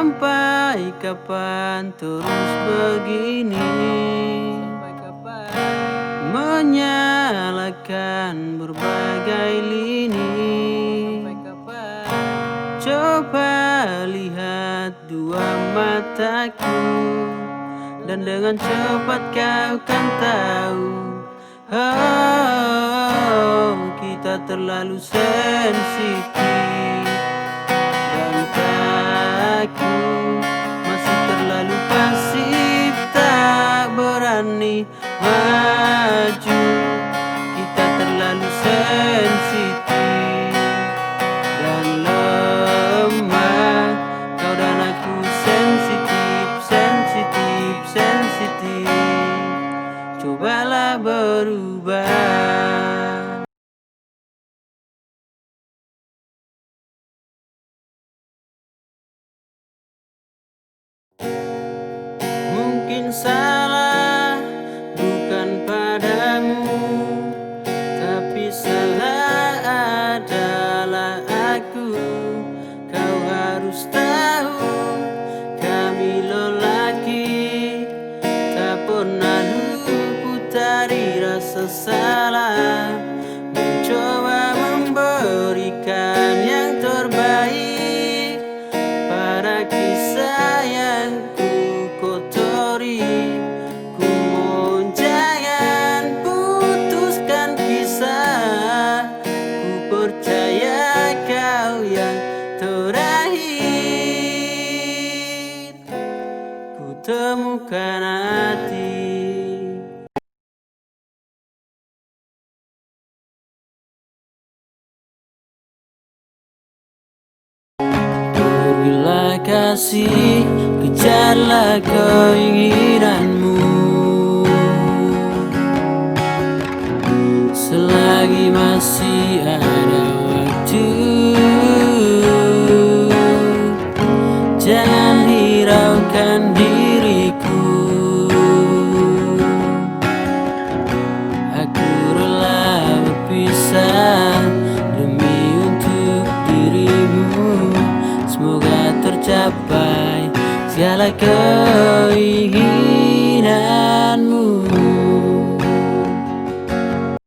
Sampai kapan terus begini? Menyalakan berbagai lini. Coba lihat dua mataku, dan dengan cepat kau kan tahu. Oh, kita terlalu sensitif, dan aku masih terlalu pasif, tak berani maju. Kita terlalu sensitif dan lemah. Kau dan aku sensitif, sensitif, sensitif. Cobalah berubah. Mungkin salah bukan padamu, tapi salah adalah aku. Kau harus tahu, kami lelaki tak pernah luput dari rasa salah. Mencoba memberikan yang terbaik pada kisah yang ku kotori. Ku mohon jangan putuskan kisah, ku percaya kau yang terakhir. Ku temukan hati. Pergilah kasih, kejarlah keinginanmu. Selagi masih ada waktu, jangan hiraukan diriku. Aku rela berpisah demi untuk dirimu. Semoga tercapai segala